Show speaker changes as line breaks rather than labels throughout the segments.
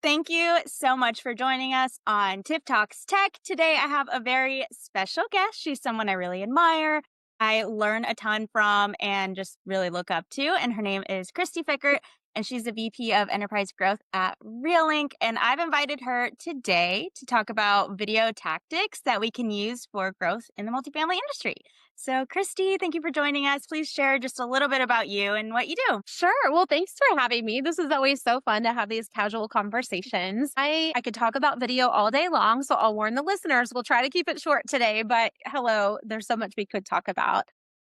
Thank you so much for joining us on Tip Talks Tech. Today, I have a very special guest. She's someone I really admire, I learn a ton from, and just really look up to. And her name is Christy Fickert, and she's the VP of Enterprise Growth at Reallink. And I've invited her today to talk about video tactics that we can use for growth in the multifamily industry. So, Christy, thank you for joining us. Please share just a little bit about you and what you do.
Sure. Well, thanks for having me. This is always so fun to have these casual conversations. I could talk about video all day long, so I'll warn the listeners. We'll try to keep it short today, but hello, there's so much we could talk about.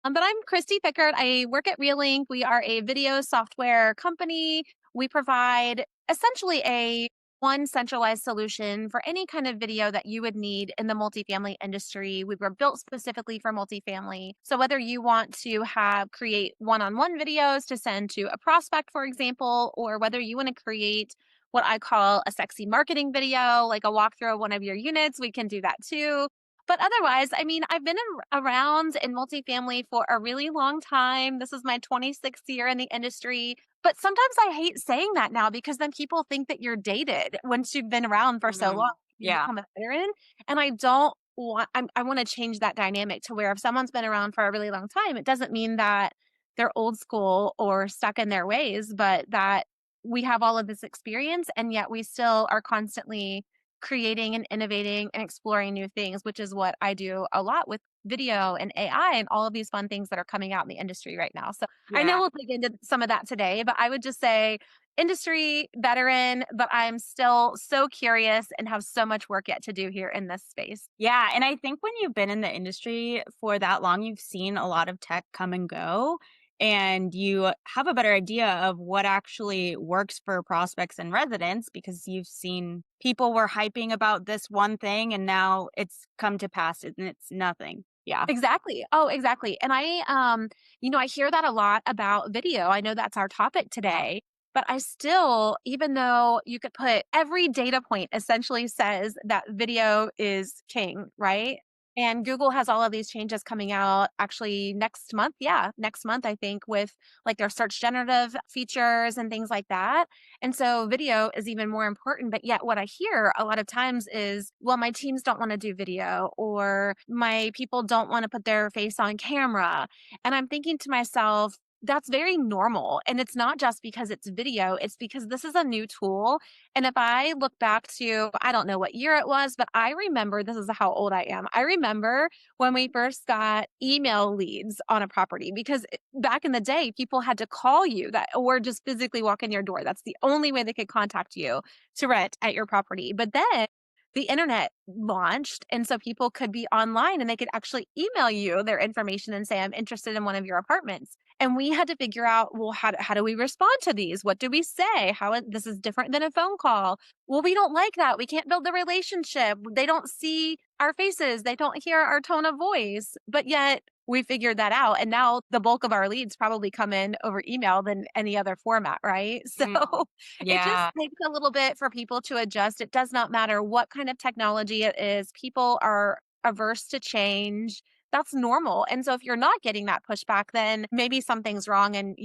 But I'm Christy Pickard. I work at Reallink. We are a video software company. We provide essentially a one centralized solution for any kind of video that you would need in the multifamily industry. We were built specifically for multifamily. So whether you want to have create one-on-one videos to send to a prospect, for example, or whether you want to create what I call a sexy marketing video, like a walkthrough of one of your units, we can do that too. But otherwise, I mean, I've been around in multifamily for a really long time. This is my 26th year in the industry. But sometimes I hate saying that now because then people think that you're dated once you've been around for so long.
Mhm.
You
Yeah.
become a veteran. And I don't want, I want to change that dynamic to where if someone's been around for a really long time, it doesn't mean that they're old school or stuck in their ways, but that we have all of this experience and yet we still are constantly creating and innovating and exploring new things, which is what I do a lot with video and AI and all of these fun things that are coming out in the industry right now. So I know
Yeah.
we'll dig into some of that today, but I would just say industry veteran, but I'm still so curious and have so much work yet to do here in this space.
Yeah, and I think when you've been in the industry for that long, you've seen a lot of tech come and go, and you have a better idea of what actually works for prospects and residents because you've seen people were hyping about this one thing and now it's come to pass and it's nothing. Yeah.
Exactly. Oh, exactly. And I hear that a lot about video. I know that's our topic
Yeah.
today, but I still, even though you could put every data point essentially says that video is king, right? And Google has all of these changes coming out actually next month. Yeah, next month, I think, with like their search generative features and things like that. And so video is even more important. But yet, what I hear a lot of times is, well, my teams don't want to do video, or my people don't want to put their face on camera. And I'm thinking to myself, that's very normal. And it's not just because it's video, it's because this is a new tool. And if I look back to, I don't know what year it was, but I remember this is how old I am. I remember when we first got email leads on a property because back in the day, people had to call you that or just physically walk in your door. That's the only way they could contact you to rent at your property. But then the internet launched. And so people could be online and they could actually email you their information and say, I'm interested in one of your apartments. And we had to figure out, well, how do we respond to these? What do we say? This is different than a phone call. Well, we don't like that. We can't build the relationship. They don't see our faces. They don't hear our tone of voice. But yet we figured that out. And now the bulk of our leads probably come in over email than any other format, right? So
Mm.
it just
Yeah.
takes a little bit for people to adjust. It does not matter what kind of technology it is. People are averse to change. That's normal. And so if you're not getting that pushback, then maybe something's wrong and,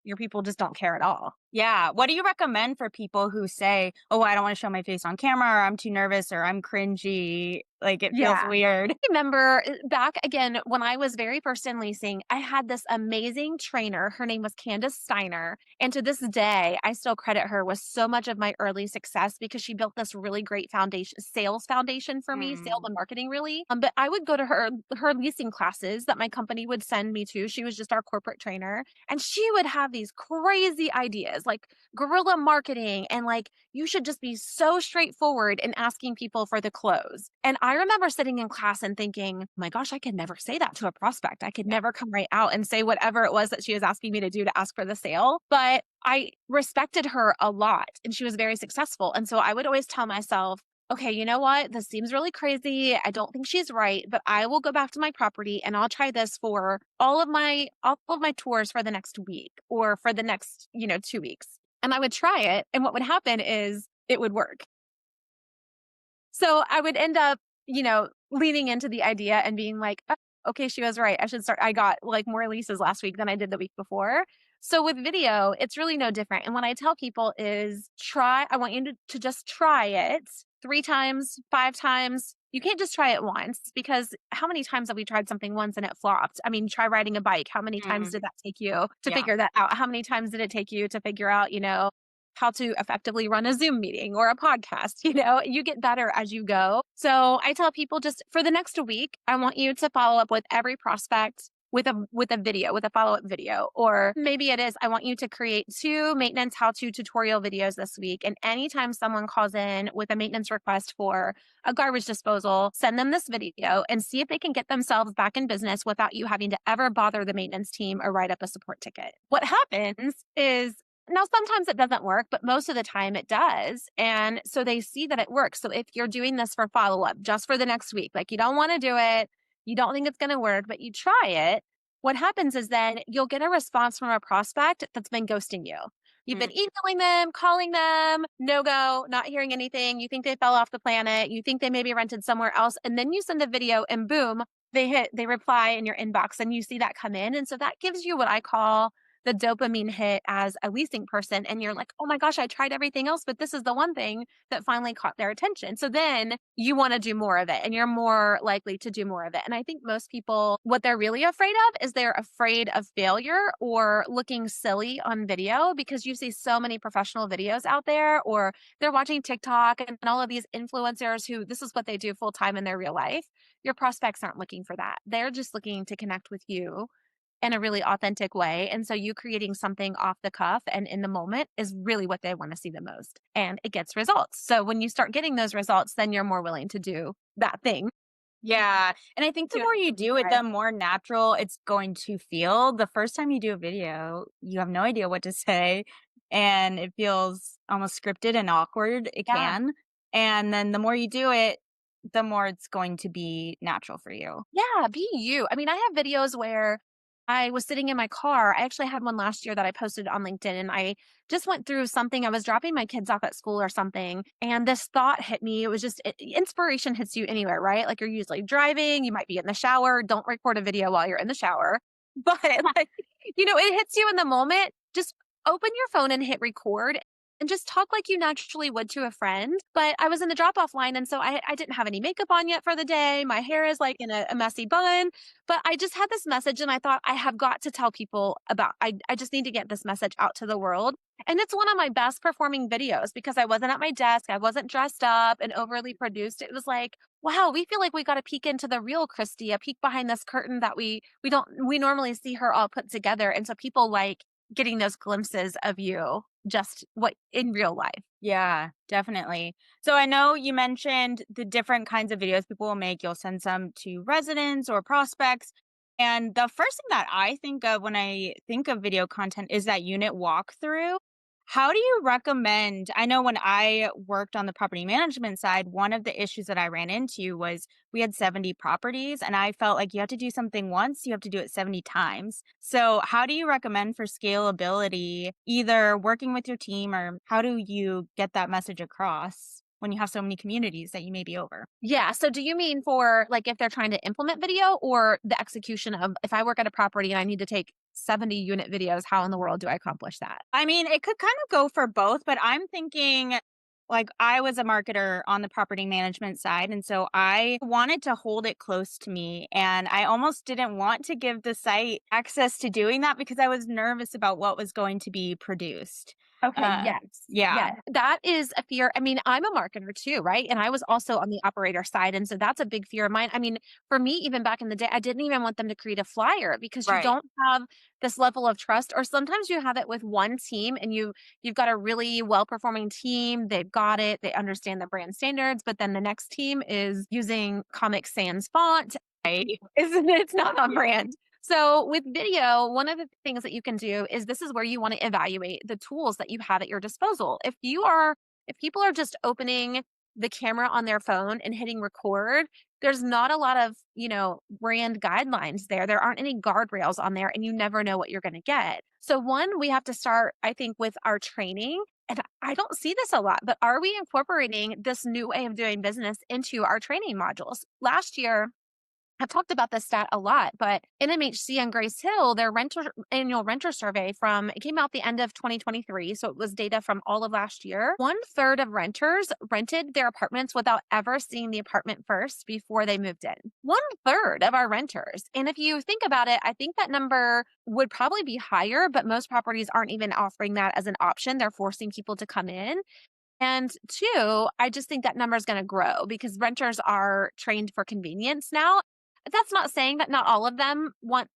your people just don't care at all.
Yeah. What do you recommend for people who say, "Oh, I don't wanna show my face on camera," or "I'm too nervous," or "I'm cringy," like, "It feels
Yeah.
weird."
Remember back again when I was very first in leasing, I had this amazing trainer. Her name was Candace Steiner. And to this day, I still credit her with so much of my early success because she built this really great foundation, sales foundation for me, sales
Mm.
and marketing really. But I would go to her leasing classes that my company would send me to. She was just our corporate trainer. And she would have these crazy ideas like guerrilla marketing and like you should just be so straightforward in asking people for the close. And I remember sitting in class and thinking, "Oh my gosh, I could never say that to a prospect. I could
Yeah.
never come right out and say whatever it was that she was asking me to do to ask for the sale." But I respected her a lot and she was very successful. And so I would always tell myself, okay, you know what? This seems really crazy. I don't think she's right, but I will go back to my property and I'll try this for all of my tours for the next week or for the next, 2 weeks. And I would try it. And what would happen is it would work. So I would end up, leaning into the idea and being like, "Oh, okay, she was right. I should start." I got like more leases last week than I did the week before. So with video, it's really no different. And what I tell people is I want you to just try it 3 times, 5 times. You can't just try it once because how many times have we tried something once and it flopped? I mean, try riding a bike. How many times
Mm,
did that take you to
yeah.
figure that out? How many times did it take you to figure out, how to effectively run a Zoom meeting or a podcast? You get better as you go. So I tell people just for the next week, I want you to follow up with every prospect with a video, with a follow-up video. Or maybe it is, I want you to create 2 maintenance how-to tutorial videos this week. And anytime someone calls in with a maintenance request for a garbage disposal, send them this video and see if they can get themselves back in business without you having to ever bother the maintenance team or write up a support ticket. What happens is now, sometimes it doesn't work, but most of the time it does. And so they see that it works. So if you're doing this for follow up just for the next week, like you don't want to do it, you don't think it's going to work, but you try it, what happens is then you'll get a response from a prospect that's been ghosting you. You've
Mm,
been emailing them, calling them, no go, not hearing anything. You think they fell off the planet. You think they maybe rented somewhere else. And then you send a video and boom, they reply in your inbox and you see that come in. And so that gives you what I call the dopamine hit as a leasing person. And you're like, oh my gosh, I tried everything else, but this is the one thing that finally caught their attention. So then you want to do more of it and you're more likely to do more of it. And I think most people, what they're really afraid of is they're afraid of failure or looking silly on video because you see so many professional videos out there, or they're watching TikTok and all of these influencers who this is what they do full time in their real life. Your prospects aren't looking for that. They're just looking to connect with you in a really authentic way. And so you creating something off the cuff and in the moment is really what they want to see the most. And it gets results. So when you start getting those results, then you're more willing to do that thing
yeah, and I think the
to
more you
actively
do it,
thrive.
the more natural it's going to feel. The first time you do a video, you have no idea what to say, and it feels almost scripted and awkward, it
Yeah.
can, and then the more you do it, the more it's going to be natural for you.
Yeah, be you. I mean, I have videos where I was sitting in my car. I actually had one last year that I posted on LinkedIn and I just went through something. I was dropping my kids off at school or something. And this thought hit me. It was just inspiration hits you anywhere, right? Like you're usually driving, you might be in the shower. Don't record a video while you're in the shower. But like, it hits you in the moment. Just open your phone and hit record and just talk like you naturally would to a friend. But I was in the drop off line. And so I didn't have any makeup on yet for the day. My hair is like in a messy bun. But I just had this message and I thought, I have got to tell people I just need to get this message out to the world. And it's one of my best performing videos because I wasn't at my desk. I wasn't dressed up and overly produced. It was like, wow, we feel like we got a peek into the real Christy, a peek behind this curtain that we normally see her all put together. And so people like getting those glimpses of you just what in real life.
Yeah, definitely. So I know you mentioned the different kinds of videos people will make. You'll send some to residents or prospects. And the first thing that I think of when I think of video content is that unit walkthrough. How do you recommend? I know when I worked on the property management side, one of the issues that I ran into was we had 70 properties, and I felt like you have to do something once, you have to do it 70 times. So, how do you recommend for scalability, either working with your team or how do you get that message across when you have so many communities that you may be over?
Yeah. So do you mean for like if they're trying to implement video or the execution of if I work at a property and I need to take 70 unit videos, how in the world do I accomplish that?
I mean, it could kind of go for both, but I'm thinking like I was a marketer on the property management side. And so I wanted to hold it close to me. And I almost didn't want to give the site access to doing that because I was nervous about what was going to be produced.
Okay,
Uh,
yes.
yeah,
Yeah, that is a fear. I mean, I'm a marketer too, right? And I was also on the operator side. And so that's a big fear of mine. I mean, for me, even back in the day, I didn't even want them to create a flyer because you
right.
don't have this level of trust. Or sometimes you have it with one team and you've got a really well-performing team. They've got it, they understand the brand standards, but then the next team is using Comic Sans font. Right. Isn't it? It's not on brand. So with video, one of the things that you can do is this is where you want to evaluate the tools that you have at your disposal. If people are just opening the camera on their phone and hitting record, there's not a lot of, brand guidelines there. There aren't any guardrails on there and you never know what you're going to get. So one, we have to start, I think, with our training. And I don't see this a lot, but are we incorporating this new way of doing business into our training modules? Last year, I've talked about this stat a lot, but NMHC and Grace Hill, their annual renter survey from it came out the end of 2023, so it was data from all of last year. One third of renters rented their apartments without ever seeing the apartment first before they moved in. One third of our renters. And if you think about it, I think that number would probably be higher, but most properties aren't even offering that as an option. They're forcing people to come in. And two, I just think that number is going to grow because renters are trained for convenience now. That's not saying that not all of them want,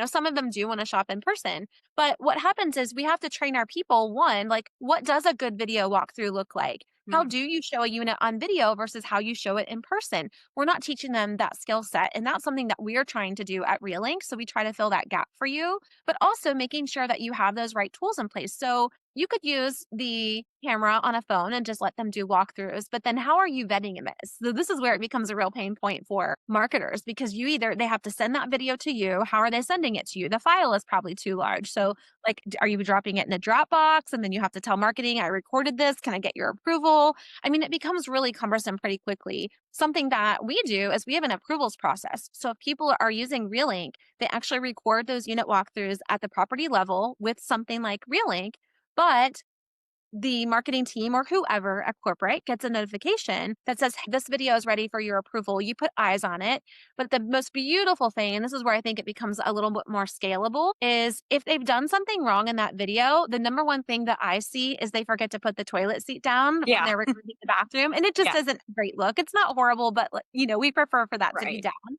some of them do want to shop in person. But what happens is we have to train our people one, like, what does a good video walkthrough look like? How
Mm.
do you show a unit on video versus how you show it in person? We're not teaching them that skill set. And that's something that we're trying to do at Relink. So we try to fill that gap for you, but also making sure that you have those right tools in place. So you could use the camera on a phone and just let them do walkthroughs, but then how are you vetting this? So this is where it becomes a real pain point for marketers because they have to send that video to you. How are they sending it to you? The file is probably too large. So like, are you dropping it in a Dropbox and then you have to tell marketing, I recorded this. Can I get your approval? I mean, it becomes really cumbersome pretty quickly. Something that we do is we have an approvals process. So if people are using Relink, they actually record those unit walkthroughs at the property level with something like Relink, but the marketing team or whoever at corporate gets a notification that says, "Hey, this video is ready for your approval." You put eyes on it. But the most beautiful thing, and this is where I think it becomes a little bit more scalable, is if they've done something wrong in that video, the number one thing that I see is they forget to put the toilet seat down when
Yeah.
they're recording the bathroom. And it just
Yeah.
isn't a great look. It's not horrible, but we prefer for that to be
Right.
down.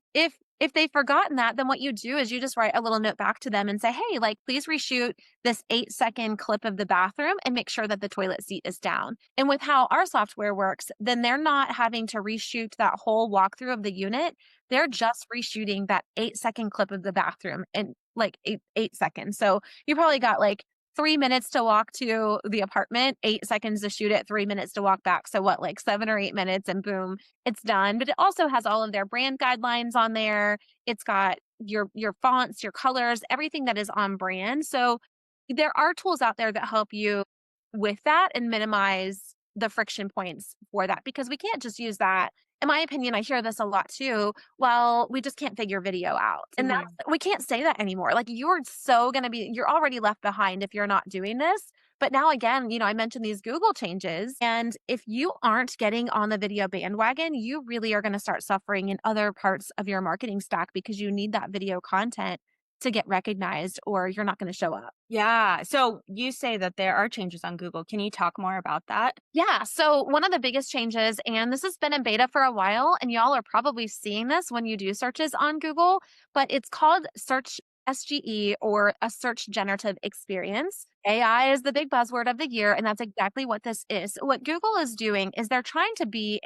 If they've forgotten that, then what you do is you just write a little note back to them and say, "Hey, like, please reshoot this 8-second clip of the bathroom and make sure that the toilet seat is down." And with how our software works, then they're not having to reshoot that whole walkthrough of the unit. They're just reshooting that 8-second clip of the bathroom in like 8 seconds. So you probably got like 3 minutes to walk to the apartment, 8 seconds to shoot it, 3 minutes to walk back. So what, like 7 or 8 minutes, and boom, it's done. But it also has all of their brand guidelines on there. It's got your fonts, your colors, everything that is on brand. So there are tools out there that help you with that and minimize the friction points for that because we can't just use that. In my opinion, I hear this a lot too. Well, we just can't figure video out. And that's
Mhm.
we can't say that anymore. Like you're already left behind if you're not doing this. But now again, I mentioned these Google changes. And if you aren't getting on the video bandwagon, you really are going to start suffering in other parts of your marketing stack because you need that video content to get recognized or you're not going to show up.
Yeah. So you say that there are changes on Google. Can you talk more about that?
Yeah. So, one of the biggest changes, and this has been in beta for a while, and y'all are probably seeing this when you do searches on Google, but it's called Search SGE or a search generative experience. AI is the big buzzword of the year, and that's exactly what this is. What Google is doing is they're trying to be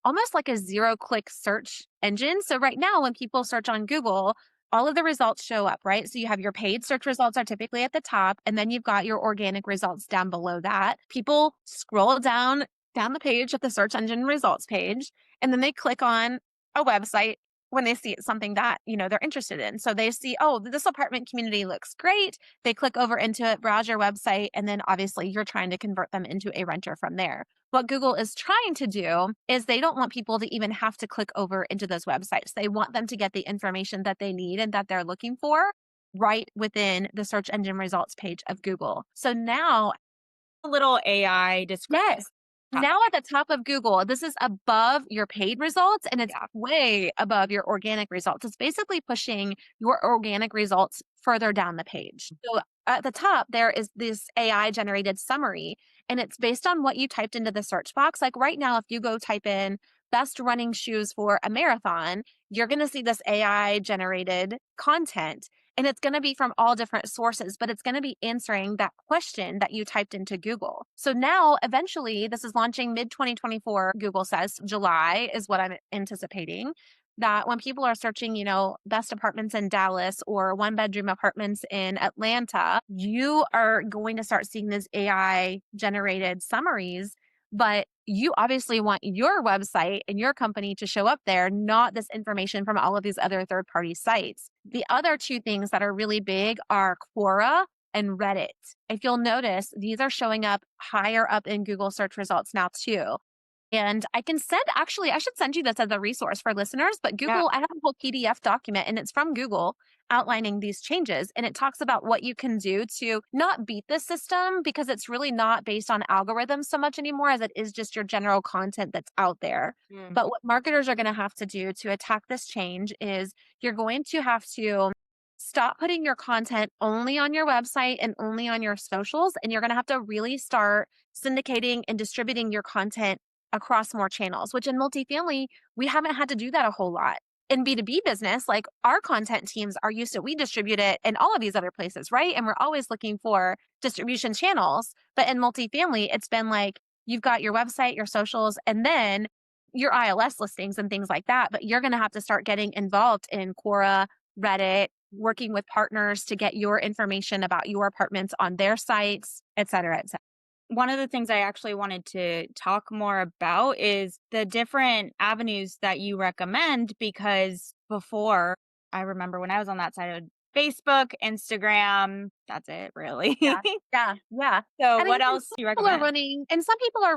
almost like a zero click search engine. So, right now, when people search on Google, all of the results show up, right? So you have your paid search results are typically at the top, and then you've got your organic results down below that. People scroll down the page of the search engine results page, and then they click on a website when they see something that they're interested in. So they see, oh, this apartment community looks great. They click over into it, browse your website, and then obviously you're trying to convert them into a renter from there. What Google is trying to do is they don't want people to even have to click over into those websites. They want them to get the information that they need and that they're looking for right within the search engine results page of Google. So now,
A little AI description.
yes,
Top
now
of
at the top of Google, this is above your paid results and it's
Yeah.
way above your organic results. It's basically pushing your organic results further down the page. So at the top, there is this AI generated summary, and it's based on what you typed into the search box. Like right now, if you go type in best running shoes for a marathon, you're going to see this AI generated content. And it's going to be from all different sources, but it's going to be answering that question that you typed into Google. So now, eventually, this is launching mid 2024, Google says July is what I'm anticipating. That when people are searching, best apartments in Dallas or one bedroom apartments in Atlanta, you are going to start seeing these AI generated summaries. But you obviously want your website and your company to show up there, not this information from all of these other third party sites. The other two things that are really big are Quora and Reddit. If you'll notice, these are showing up higher up in Google search results now too. And I can send actually, I should send you this as a resource for listeners, but
Yeah.
Google, I have a whole PDF document and it's from Google outlining these changes. And it talks about what you can do to not beat the system because it's really not based on algorithms so much anymore as it is just your general content that's out there.
Mm.
But what marketers are going to have to do to attack this change is you're going to have to stop putting your content only on your website and only on your socials. And you're going to have to really start syndicating and distributing your content across more channels, which in multifamily, we haven't had to do that a whole lot. In B2B business, like our content teams are used to, we distribute it in all of these other places, right? And we're always looking for distribution channels. But in multifamily, it's been like you've got your website, your socials, and then your ILS listings and things like that. But you're going to have to start getting involved in Quora, Reddit, working with partners to get your information about your apartments on their sites, et cetera, et cetera.
One of the things I actually wanted to talk more about is the different avenues that you recommend because before, I remember when I was on that side of Facebook, Instagram, that's it really.
Yeah, yeah, yeah.
So
And
what
even
else
some
do you
people are
recommend?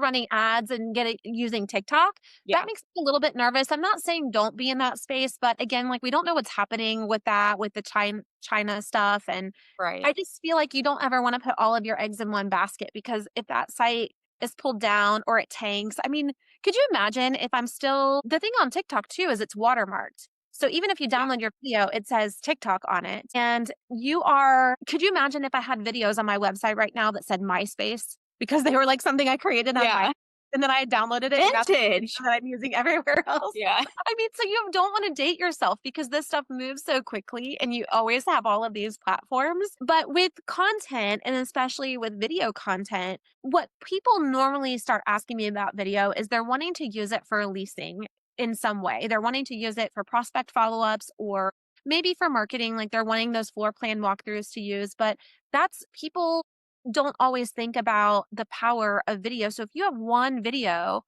running ads and getting using TikTok. That
Yeah,
makes me a little bit nervous. I'm not saying don't be in that space, but again, like we don't know what's happening with that, with the China stuff. And
right.
I just feel like you don't ever want to put all of your eggs in one basket because if that site is pulled down or it tanks, I mean, could you imagine if I'm still the thing on TikTok too is it's watermarked. So even if you
Yeah,
download your video, it says TikTok on it. And you are could you imagine if I had videos on my website right now that said MySpace because they were like something I created on my
yeah.
and then I downloaded it and that's the
Vintage.
video that I'm using everywhere else.
Yeah.
I mean, so you don't want to date yourself because this stuff moves so quickly and you always have all of these platforms. But with content and especially with video content, what people normally start asking me about video is they're wanting to use it for leasing in some way. They're wanting to use it for prospect follow-ups or maybe for marketing, like they're wanting those floor plan walkthroughs to use. But that's people don't always think about the power of video. So if you have one video,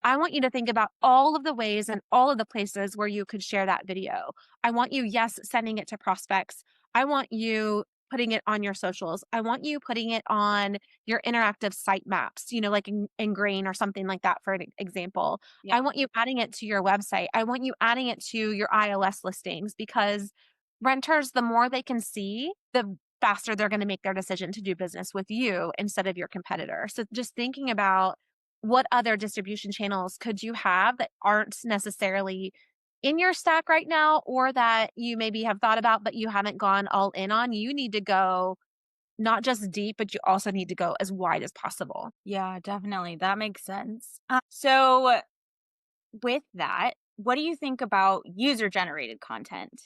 I want you to think about all of the ways and all of the places where you could share that video. I want you, yes, sending it to prospects. I want you putting it on your socials. I want you putting it on your interactive site maps, like Ingrain or something like that, for an example.
Yeah.
I want you adding it to your website. I want you adding it to your ILS listings because renters, the more they can see, the faster they're going to make their decision to do business with you instead of your competitor. So just thinking about what other distribution channels could you have that aren't necessarily in your stack right now or that you maybe have thought about but you haven't gone all in on? You need to go not just deep, but you also need to go as wide as possible.
Yeah, definitely. That makes sense. So with that, what do you think about user generated content?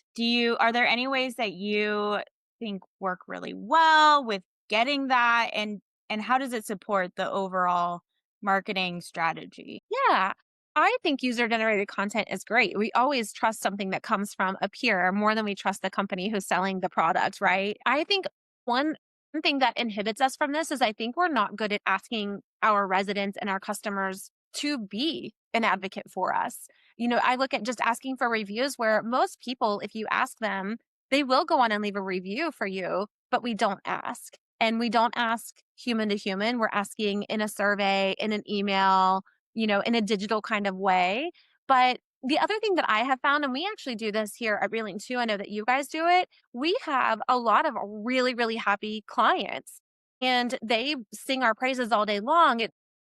Are there any ways that you think work really well with getting that and how does it support the overall marketing strategy?
Yeah. I think user generated content is great. We always trust something that comes from a peer more than we trust the company who's selling the product, right? I think one thing that inhibits us from this is I think we're not good at asking our residents and our customers to be an advocate for us. I look at just asking for reviews where most people, if you ask them, they will go on and leave a review for you, but we don't ask. And we don't ask human to human. We're asking in a survey, in an email, in a digital kind of way. But the other thing that I have found, and we actually do this here at Reeling too, I know that you guys do it, we have a lot of really, really happy clients and they sing our praises all day long.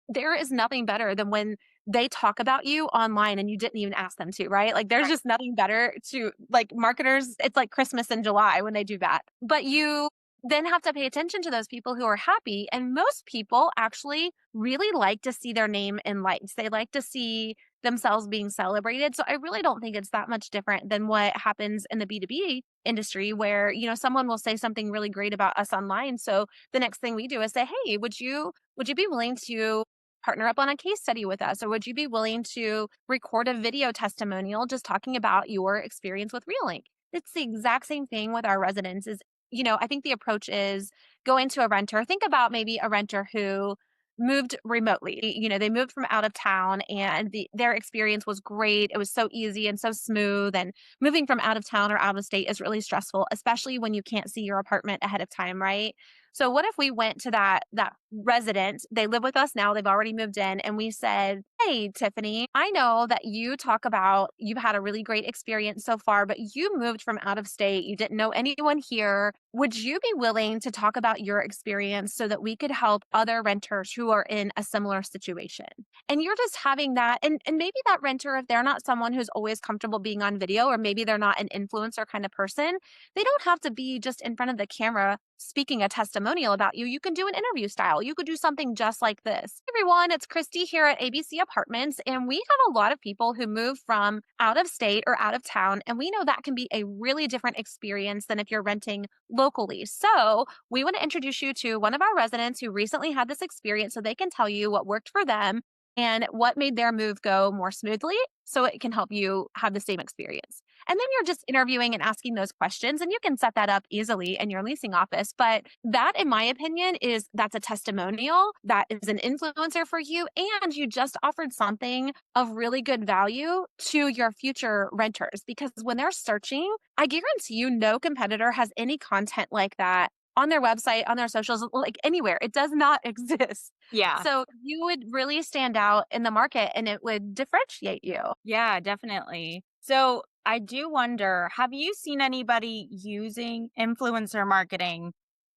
There is nothing better than when they talk about you online and you didn't even ask them to, right? Like there's
Right.
just nothing better to like marketers. It's like Christmas in July when they do that. But you then have to pay attention to those people who are happy. And most people actually really like to see their name in lights. They like to see themselves being celebrated. So I really don't think it's that much different than what happens in the B2B industry where, someone will say something really great about us online. So the next thing we do is say, "Hey, would you be willing to partner up on a case study with us or would you be willing to record a video testimonial just talking about your experience with Relink?" It's the exact same thing with our residents is I think the approach is go into a renter. Think about maybe a renter who moved remotely. They moved from out of town and their experience was great. It was so easy and so smooth. And moving from out of town or out of state is really stressful, especially when you can't see your apartment ahead of time, right? So what if we went to that resident, they live with us now, they've already moved in, and we said, "Hey, Tiffany, I know that you talk about you've had a really great experience so far, but you moved from out of state. You didn't know anyone here. Would you be willing to talk about your experience so that we could help other renters who are in a similar situation?" And you're just having that, and maybe that renter, if they're not someone who's always comfortable being on video, or maybe they're not an influencer kind of person, they don't have to be just in front of the camera speaking a testimonial about you. You can do an interview style. You could do something just like this. Hey everyone, it's Christy here at ABC Apartments, and we have a lot of people who move from out of state or out of town, and we know that can be a really different experience than if you're renting locally. So, we want to introduce you to one of our residents who recently had this experience so they can tell you what worked for them and what made their move go more smoothly so it can help you have the same experience. And then you're just interviewing and asking those questions, and you can set that up easily in your leasing office. But that, in my opinion, that's a testimonial. That is an influencer for you. And you just offered something of really good value to your future renters, because when they're searching, I guarantee you no competitor has any content like that on their website, on their socials, like anywhere. It does not exist.
Yeah.
So you would really stand out in the market and it would differentiate you.
Yeah, definitely. So I do wonder, have you seen anybody using influencer marketing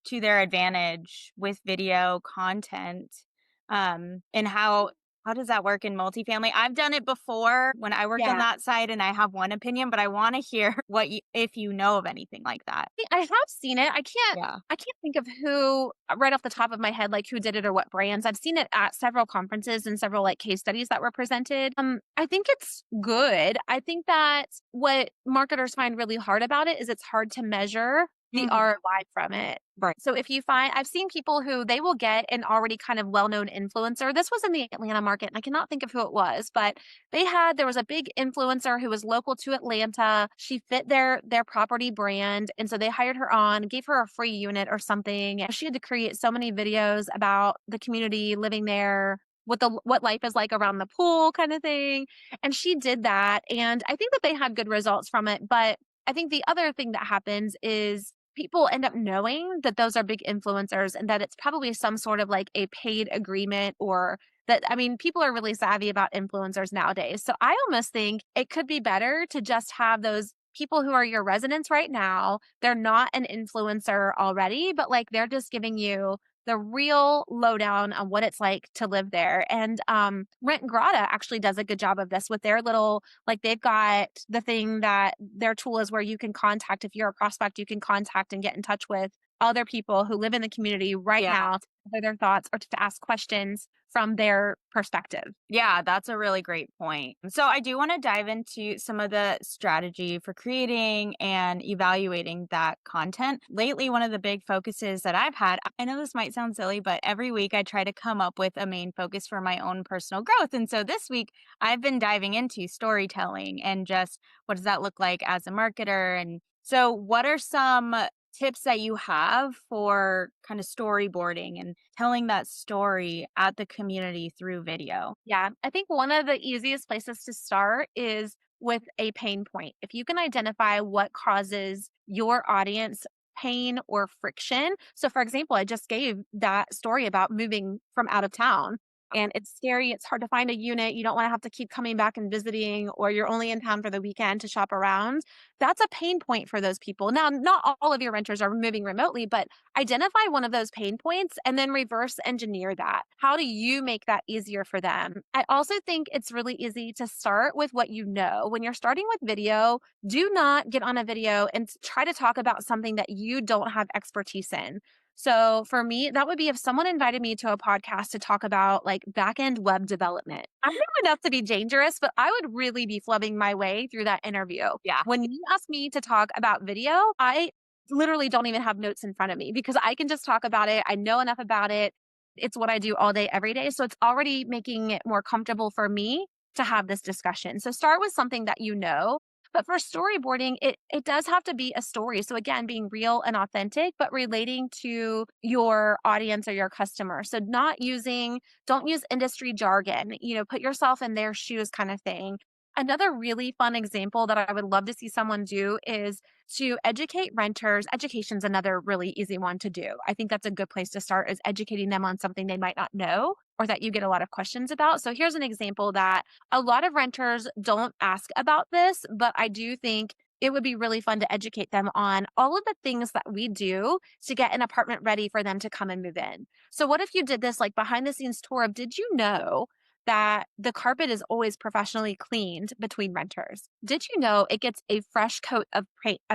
to their advantage with video content? And how does that work in multifamily? I've done it before when I worked on
Yeah.
that side and I have one opinion, but I want to hear what you if you know of anything like that.
I have seen it.
Yeah.
I can't think of who right off the top of my head, like who did it or what brands. I've seen it at several conferences and several like case studies that were presented. I think it's good. I think that what marketers find really hard about it is it's hard to measure the
Mhm.
ROI from it.
Right.
So if you find I've seen people who they will get an already kind of well-known influencer. This was in the Atlanta market, and I cannot think of who it was, but there was a big influencer who was local to Atlanta. She fit their property brand, and so they hired her on, gave her a free unit or something. And she had to create so many videos about the community living there, what life is like around the pool kind of thing. And she did that, and I think that they had good results from it, but I think the other thing that happens is people end up knowing that those are big influencers and that it's probably some sort of like a paid agreement, or that, I mean, people are really savvy about influencers nowadays. So I almost think it could be better to just have those people who are your residents right now. They're not an influencer already, but like they're just giving you the real lowdown on what it's like to live there. And Rent Grata actually does a good job of this with their little, like they've got the thing that their tool is where you can contact, if you're a prospect, you can contact and get in touch with other people who live in the community right
Yeah.
now to gather their thoughts or to ask questions from their perspective.
Yeah, that's a really great point. So I do want to dive into some of the strategy for creating and evaluating that content. Lately, one of the big focuses that I've had, I know this might sound silly, but every week I try to come up with a main focus for my own personal growth. And so this week I've been diving into storytelling and just what does that look like as a marketer. And so what are some tips that you have for kind of storyboarding and telling that story at the community through video?
Yeah, I think one of the easiest places to start is with a pain point. If you can identify what causes your audience pain or friction. So, for example, I just gave that story about moving from out of town. And it's scary. It's hard to find a unit. You don't want to have to keep coming back and visiting, or you're only in town for the weekend to shop around. That's a pain point for those people. Now, not all of your renters are moving remotely, but identify one of those pain points and then reverse engineer that. How do you make that easier for them? I also think it's really easy to start with what you know. When you're starting with video, do not get on a video and try to talk about something that you don't have expertise in. So for me, that would be if someone invited me to a podcast to talk about like back end web development. I know enough to be dangerous, but I would really be flubbing my way through that interview.
Yeah.
When you ask me to talk about video, I literally don't even have notes in front of me because I can just talk about it. I know enough about it. It's what I do all day, every day. So it's already making it more comfortable for me to have this discussion. So start with something that you know. But for storyboarding, it does have to be a story. So again, being real and authentic, but relating to your audience or your customer. So don't use industry jargon, put yourself in their shoes kind of thing. Another really fun example that I would love to see someone do is to educate renters. Education's another really easy one to do. I think that's a good place to start is educating them on something they might not know or that you get a lot of questions about. So here's an example that a lot of renters don't ask about this, but I do think it would be really fun to educate them on all of the things that we do to get an apartment ready for them to come and move in. So what if you did this like behind the scenes tour of did you know that the carpet is always professionally cleaned between renters? Did you know it gets a fresh coat of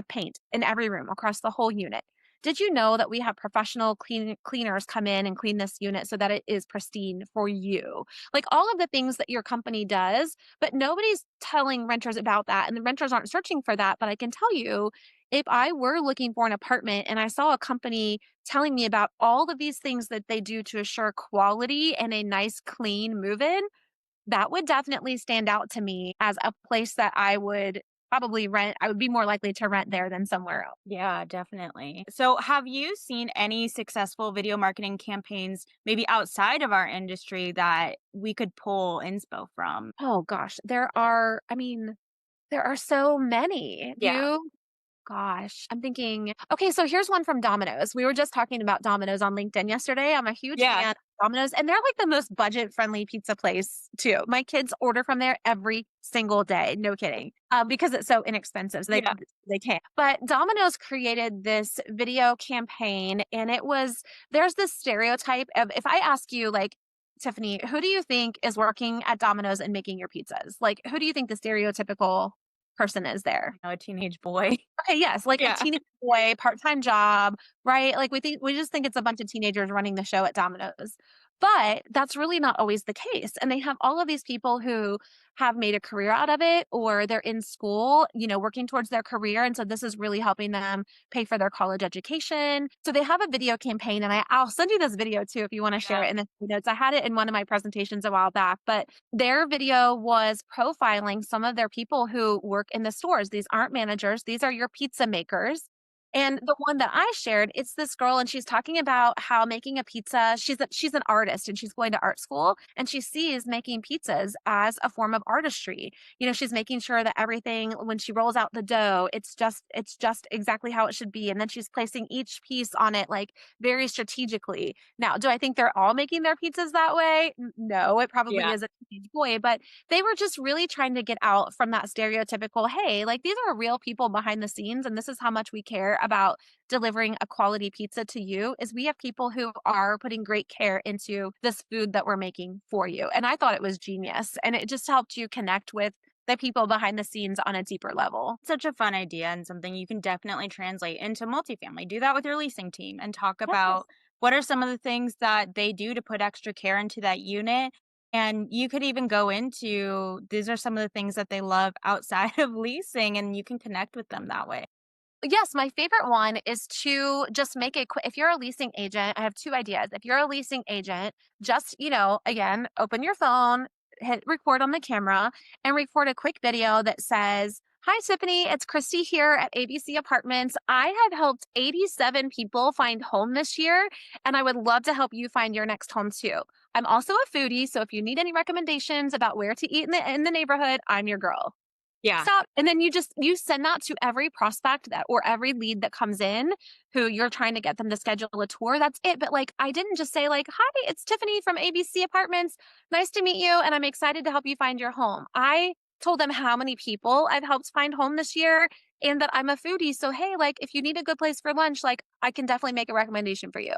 paint in every room across the whole unit? Did you know that we have professional cleaners come in and clean this unit so that it is pristine for you? Like all of the things that your company does, but nobody's telling renters about that. And the renters aren't searching for that. But I can tell you, if I were looking for an apartment and I saw a company telling me about all of these things that they do to assure quality and a nice, clean move in, that would definitely stand out to me as a place that I would probably rent. I would be more likely to rent there than somewhere else.
Yeah, definitely. So, have you seen any successful video marketing campaigns, maybe outside of our industry, that we could pull inspo from?
Oh gosh, there are so many.
Yeah.
Gosh, I'm thinking, okay, so here's one from Domino's. We were just talking about Domino's on LinkedIn yesterday. I'm a huge
Yeah.
fan of Domino's, and they're like the most budget friendly pizza place too. My kids order from there every single day. No kidding. Because it's so inexpensive. So
Yeah.
they can't. But Domino's created this video campaign, and there's this stereotype of if I ask you like, Tiffany, who do you think is working at Domino's and making your pizzas? Like, who do you think the stereotypical person is there?
A teenage boy.
Okay, yes, like a
Yeah.
teenage boy, part-time job, right? Like we just think it's a bunch of teenagers running the show at Domino's. But that's really not always the case. And they have all of these people who have made a career out of it or they're in school, working towards their career. And so this is really helping them pay for their college education. So they have a video campaign and I'll send you this video too if you want to share
Yeah.
it in the notes. I had it in one of my presentations a while back, but their video was profiling some of their people who work in the stores. These aren't managers, these are your pizza makers. And the one that I shared, it's this girl and she's talking about how making a pizza, she's an artist and she's going to art school and she sees making pizzas as a form of artistry. She's making sure that everything when she rolls out the dough, it's just exactly how it should be. And then she's placing each piece on it like very strategically. Now, do I think they're all making their pizzas that way? No, it probably
Yeah.
is a teenage boy, but they were just really trying to get out from that stereotypical, hey, like these are real people behind the scenes and this is how much we care about delivering a quality pizza to you is we have people who are putting great care into this food that we're making for you. And I thought it was genius and it just helped you connect with the people behind the scenes on a deeper level.
Such a fun idea and something you can definitely translate into multifamily. Do that with your leasing team and talk
Yes.
about what are some of the things that they do to put extra care into that unit. And you could even go into these are some of the things that they love outside of leasing, and you can connect with them that way.
Yes, my favorite one is to just make a quick if you're a leasing agent, I have 2 ideas. If you're a leasing agent, just, again, open your phone, hit record on the camera, and record a quick video that says, "Hi, Tiffany, it's Christy here at ABC Apartments. I have helped 87 people find home this year, and I would love to help you find your next home too. I'm also a foodie, so if you need any recommendations about where to eat in the neighborhood, I'm your girl."
Yeah.
Stop. And then you send that to every prospect that or every lead that comes in who you're trying to get them to schedule a tour. That's it. But like I didn't just say like, "Hi, it's Tiffany from ABC Apartments. Nice to meet you and I'm excited to help you find your home." I told them how many people I've helped find home this year and that I'm a foodie. So hey, like if you need a good place for lunch, like I can definitely make a recommendation for you.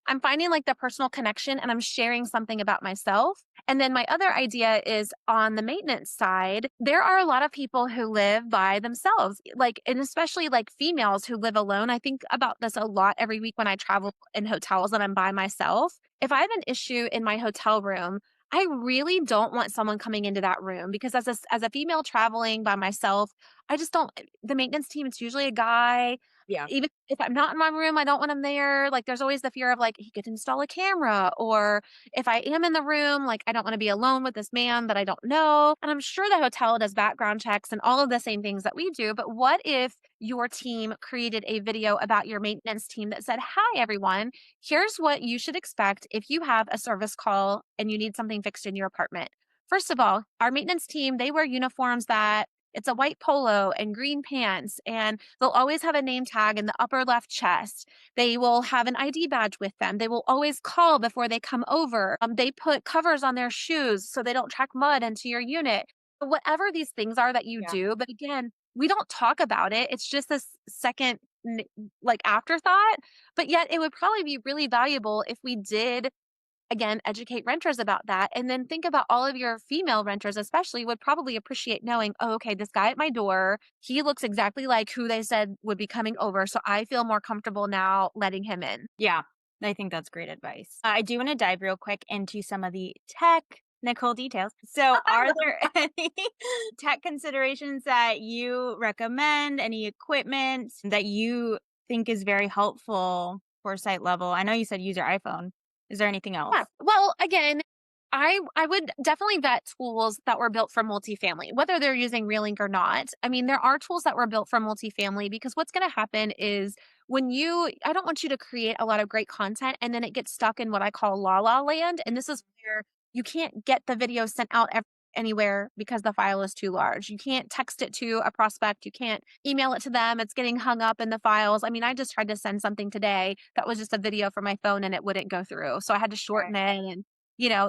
I'm finding like the personal connection and I'm sharing something about myself. And then my other idea is on the maintenance side, there are a lot of people who live by themselves, like, and especially like females who live alone. I think about this a lot every week when I travel in hotels and I'm by myself. If I have an issue in my hotel room, I really don't want someone coming into that room because as a female traveling by myself, I just don't the maintenance team, it's usually a guy.
Yeah.
Even if I'm not in my room, I don't want him there. Like, there's always the fear of, like, he could install a camera, or if I am in the room, like, I don't wanna be alone with this man that I don't know, and I'm sure the hotel does background checks and all of the same things that we do, but what if your team created a video about your maintenance team that said, "Hi, everyone. Here's what you should expect if you have a service call and you need something fixed in your apartment. First of all, our maintenance team, they wear uniforms that it's a white polo and green pants, and they'll always have a name tag in the upper left chest. They will have an ID badge with them. They will always call before they come over. They put covers on their shoes so they don't track mud into your unit. Whatever these things are that you
Yeah.
do, but again, we don't talk about it. It's just this second, like afterthought. But yet, it would probably be really valuable if we did again, educate renters about that. And then think about all of your female renters, especially, would probably appreciate knowing, oh, okay, this guy at my door, he looks exactly like who they said would be coming over. So I feel more comfortable now letting him in.
Yeah, I think that's great advice. I do want to dive real quick into some of the technical details. So,
I
are
love
there any tech considerations that you recommend? Any equipment that you think is very helpful for site level? I know you said use your iPhone. Is there anything
Yeah.
else?
Well, again, I would definitely vet tools that were built for multifamily, whether they're using Relink or not. I mean, there are tools that were built for multifamily because what's going to happen is I don't want you to create a lot of great content and then it gets stuck in what I call la la land. And this is where you can't get the video sent out anywhere because the file is too large. You can't text it to a prospect. You can't email it to them. It's getting hung up in the files. I mean, I just tried to send something today that was just a video from my phone and it wouldn't go through. So I had to shorten
Right.
it and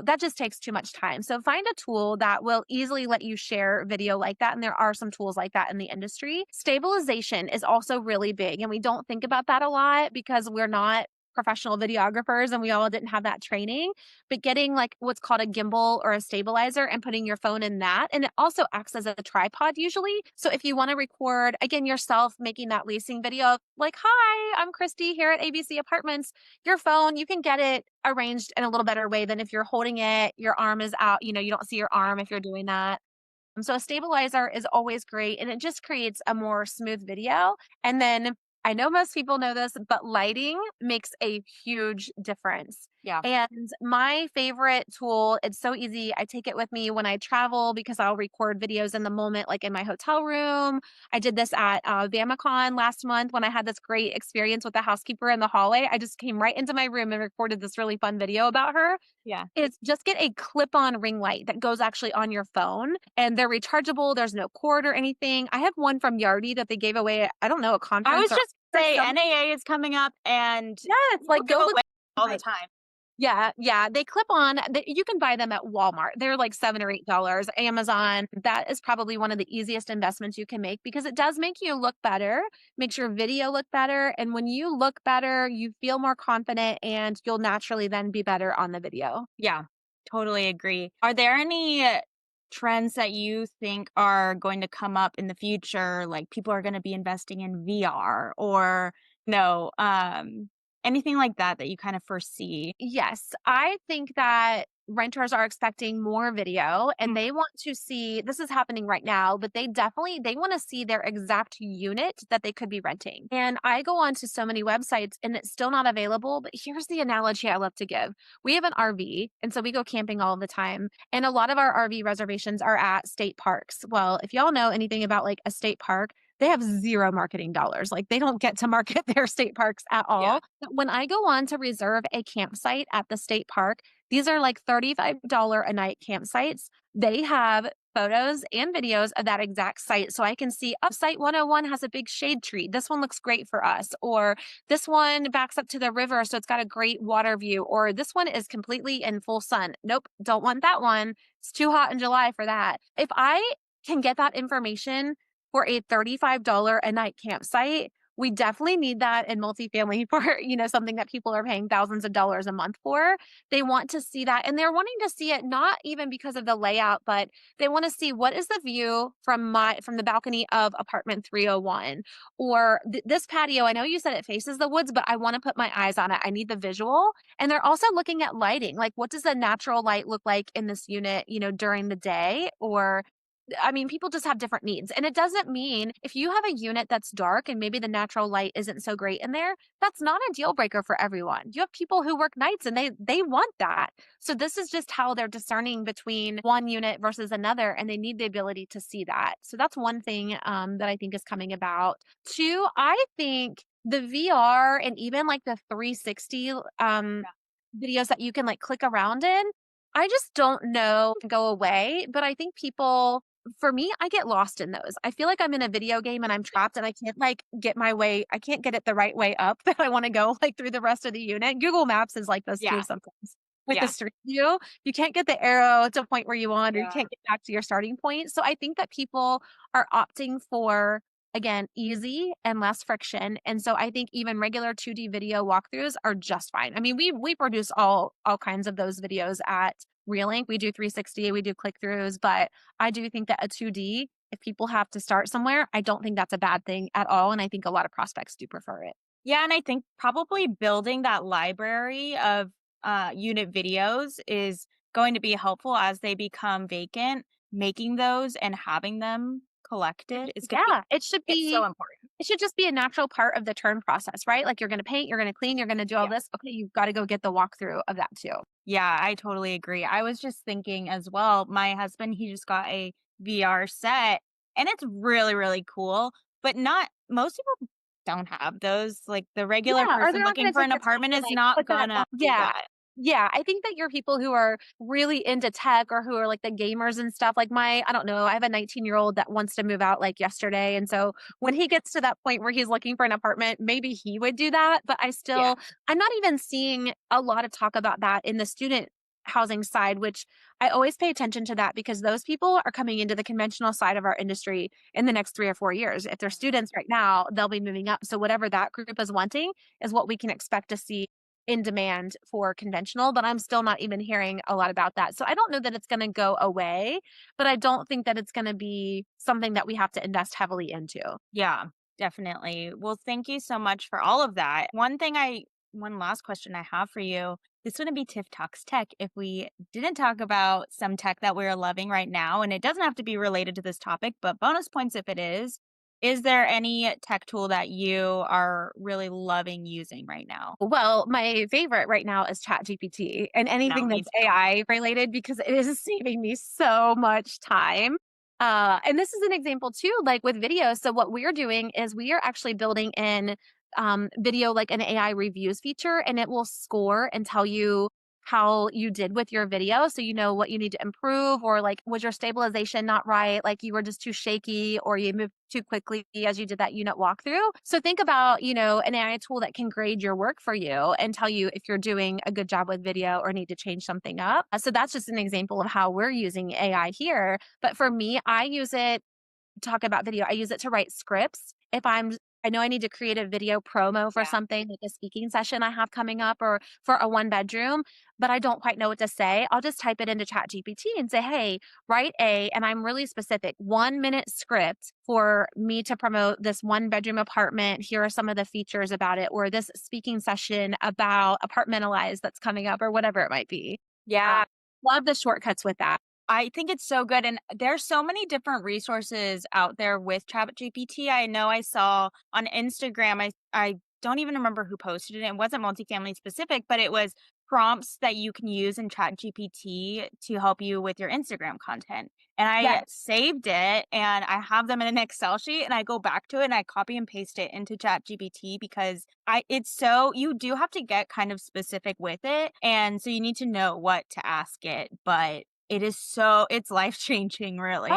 that just takes too much time. So find a tool that will easily let you share video like that. And there are some tools like that in the industry. Stabilization is also really big. And we don't think about that a lot because we're not professional videographers and we all didn't have that training. But getting like what's called a gimbal or a stabilizer and putting your phone in that. And it also acts as a tripod usually. So if you want to record, again, yourself making that leasing video of like, hi, I'm Christy here at ABC Apartments, your phone, you can get it arranged in a little better way than if you're holding it, your arm is out, you don't see your arm if you're doing that. So a stabilizer is always great and it just creates a more smooth video. And then I know most people know this, but lighting makes a huge difference.
Yeah.
And my favorite tool, it's so easy. I take it with me when I travel because I'll record videos in the moment, like in my hotel room. I did this at VamaCon last month when I had this great experience with the housekeeper in the hallway. I just came right into my room and recorded this really fun video about her.
Yeah.
Is just get a clip-on ring light that goes actually on your phone, and they're rechargeable, there's no cord or anything. I have one from Yardi that they gave away at, I don't know, a
I
conference
was
or
just say
something.
NAA is coming up and
Yes,
people
like,
give
go look
away all the
right.
time.
Yeah, yeah, they clip on you can buy them at Walmart. They're like 7 or $8. Amazon, that is probably one of the easiest investments you can make because it does make you look better, makes your video look better, and when you look better, you feel more confident and you'll naturally then be better on the video.
Yeah, totally agree. Are there any trends that you think are going to come up in the future? Like people are going to be investing in VR or no, anything like that that you kind of foresee?
Yes, I think that renters are expecting more video and
Mm.
they want to see this is happening right now, but they want to see their exact unit that they could be renting. And I go on to so many websites and it's still not available, but here's the analogy I love to give. We have an RV and so we go camping all the time and a lot of our RV reservations are at state parks. Well, if y'all know anything about like a state park, they have zero marketing dollars. Like they don't get to market their state parks at
Yeah.
all. But when I go on to reserve a campsite at the state park, these are like $35 a night campsites. They have photos and videos of that exact site. So I can see, up site 101 has a big shade tree. This one looks great for us. Or this one backs up to the river. So it's got a great water view. Or this one is completely in full sun. Nope, don't want that one. It's too hot in July for that. If I can get that information for a $35 a night campsite, we definitely need that in multifamily for, something that people are paying thousands of dollars a month for. They want to see that and they're wanting to see it not even because of the layout, but they want to see what is the view from the balcony of apartment 301 or this patio. I know you said it faces the woods, but I want to put my eyes on it. I need the visual. And they're also looking at lighting. Like what does the natural light look like in this unit, during the day or I mean, people just have different needs. And it doesn't mean if you have a unit that's dark and maybe the natural light isn't so great in there, that's not a deal breaker for everyone. You have people who work nights and they want that. So this is just how they're discerning between one unit versus another and they need the ability to see that. So that's one thing that I think is coming about. Two, I think the VR and even like the 360 videos that you can like click around in I just don't know go away, but I think people for me, I get lost in those. I feel like I'm in a video game and I'm trapped and I can't like get my way I can't get it the right way up that I wanna go like through the rest of the unit. Google Maps is like this too
Yeah.
sometimes with the
Yeah.
street view. You can't get the arrow to a point where you want or you
Yeah.
can't get back to your starting point. So I think that people are opting for again, easy and less friction. And so I think even regular 2D video walkthroughs are just fine. I mean, we produce all kinds of those videos at Relink. We do 360, we do click throughs, but I do think that a 2D, if people have to start somewhere, I don't think that's a bad thing at all. And I think a lot of prospects do prefer it.
Yeah, and I think probably building that library of, unit videos is going to be helpful as they become vacant. Making those and having them collected is gonna be
Yeah, it should
it's so
be
important.
it should just be a natural part of the turn process, right? Like you're gonna paint, you're gonna clean, you're gonna do all
Yeah.
this. Okay, you've got to go get the walkthrough of that too.
Yeah, I totally agree. I was just thinking as well, my husband, he just got a VR set and it's really, really cool, but not most people don't have those. Like the regular
Yeah, or
person
they're not
looking
gonna
for
take
an
the time
apartment
to,
is
like,
not
put that
gonna
on
do
yeah.
that.
Yeah, I think that you're people who are really into tech or who are, like, the gamers and stuff, like, my I don't know, I have a 19-year-old that wants to move out, like, yesterday, and so when he gets to that point where he's looking for an apartment, maybe he would do that, but
Yeah.
I'm not even seeing a lot of talk about that in the student housing side, which I always pay attention to that because those people are coming into the conventional side of our industry in the next 3 or 4 years. If they're students right now, they'll be moving up, so whatever that group is wanting is what we can expect to see in demand for conventional, but I'm still not even hearing a lot about that. So I don't know that it's gonna go away, but I don't think that it's gonna be something that we have to invest heavily into.
Yeah, definitely. Well, thank you so much for all of that. One last question I have for you. This wouldn't be Tiff Talks Tech if we didn't talk about some tech that we're loving right now. And it doesn't have to be related to this topic, but bonus points if it is. Is there any tech tool that you are really loving using right now?
Well, my favorite right now is ChatGPT and
No,
anything
me
that's
too.
AI related because it is saving me so much time. And this is an example too, like with video. So what we're doing is we are actually building in video like an AI reviews feature, and it will score and tell you how you did with your video. So you know what you need to improve, or like was your stabilization not right? Like you were just too shaky, or you moved too quickly as you did that unit walkthrough. So think about, an AI tool that can grade your work for you and tell you if you're doing a good job with video or need to change something up. So that's just an example of how we're using AI here. But for me, I use it talk about video. I use it to write scripts. If I know I need to create a video promo for
Yeah.
something like a speaking session I have coming up or for a one bedroom, but I don't quite know what to say. I'll just type it into ChatGPT and say, "Hey, write and I'm really specific, 1 minute script for me to promote this one bedroom apartment. Here are some of the features about it, or this speaking session about apartmentalize that's coming up, or whatever it might be."
Yeah.
Love the shortcuts with that.
I think it's so good, and there's so many different resources out there with ChatGPT. I know I saw on Instagram, I don't even remember who posted it. It wasn't multifamily specific, but it was prompts that you can use in ChatGPT to help you with your Instagram content. And I
Yes.
saved it and I have them in an Excel sheet and I go back to it and I copy and paste it into ChatGPT because I it's so you do have to get kind of specific with it. And so you need to know what to ask it, but it's life changing, really.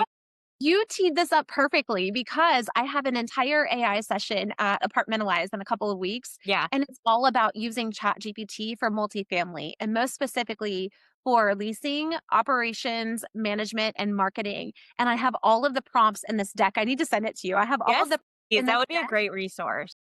You teed this up perfectly because I have an entire AI session at Apartmentalize in a couple of weeks,
Yeah.
and it's all about using ChatGPT for multifamily and most specifically for leasing, operations, management, and marketing. And I have all of the prompts in this deck. I need to send it to you. I have all of
Yes,
the
please,
in
that
this
would be a
deck.
great resource.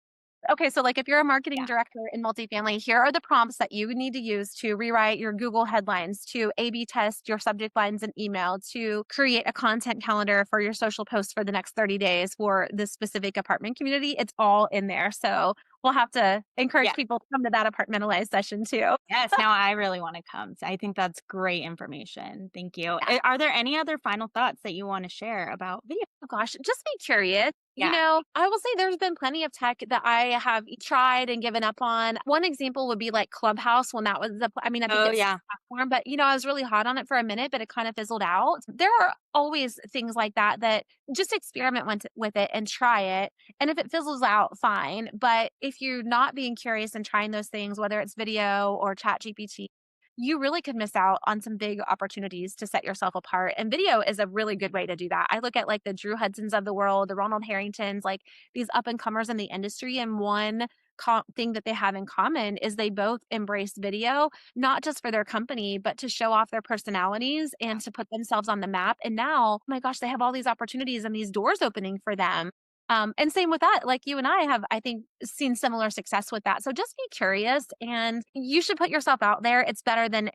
Okay, so like if you're a marketing
Yeah.
director in multifamily, here are the prompts that you need to use to rewrite your Google headlines, to A B test your subject lines and email, to create a content calendar for your social posts for the next 30 days for this specific apartment community. It's all in there. So we'll have to encourage
Yeah.
people to come to that apartmentalized session too.
Yes, now I really wanna come. So I think that's great information. Thank you. Are there any other final thoughts that you wanna share about video?
Oh gosh, just be curious.
Yeah.
I will say there's been plenty of tech that I have tried and given up on. One example would be like Clubhouse when that was I mean, I think
Oh,
it's
yeah.
a platform, but I was really hot on it for a minute, but it kind of fizzled out. There are always things like that that just experiment with it and try it. And if it fizzles out, fine. But if you're not being curious and trying those things, whether it's video or chat GPT, you really could miss out on some big opportunities to set yourself apart. And video is a really good way to do that. I look at like the Drew Hudsons of the world, the Ronald Harringtons, like these up and comers in the industry. And one thing that they have in common is they both embrace video, not just for their company, but to show off their personalities and to put themselves on the map. And now, oh my gosh, they have all these opportunities and these doors opening for them. And same with that, like you and I have, I think, seen similar success with that. So just be curious and you should put yourself out there. It's better than,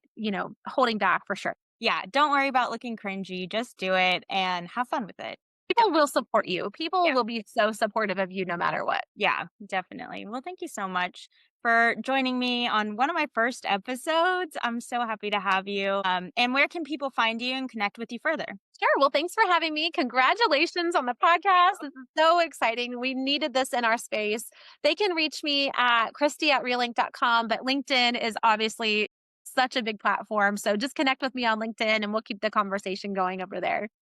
holding back for sure.
Yeah, don't worry about looking cringy. Just do it and have fun with it. Yep.
People will support you. People
Yeah.
will be so supportive of you no matter what.
Yeah, definitely. Well, thank you so much for joining me on one of my first episodes. I'm so happy to have you. And where can people find you and connect with you further?
Sure. Well, thanks for having me. Congratulations on the podcast. This is so exciting. We needed this in our space. They can reach me at Christy@relink.com, but LinkedIn is obviously such a big platform. So just connect with me on LinkedIn and we'll keep the conversation going over there.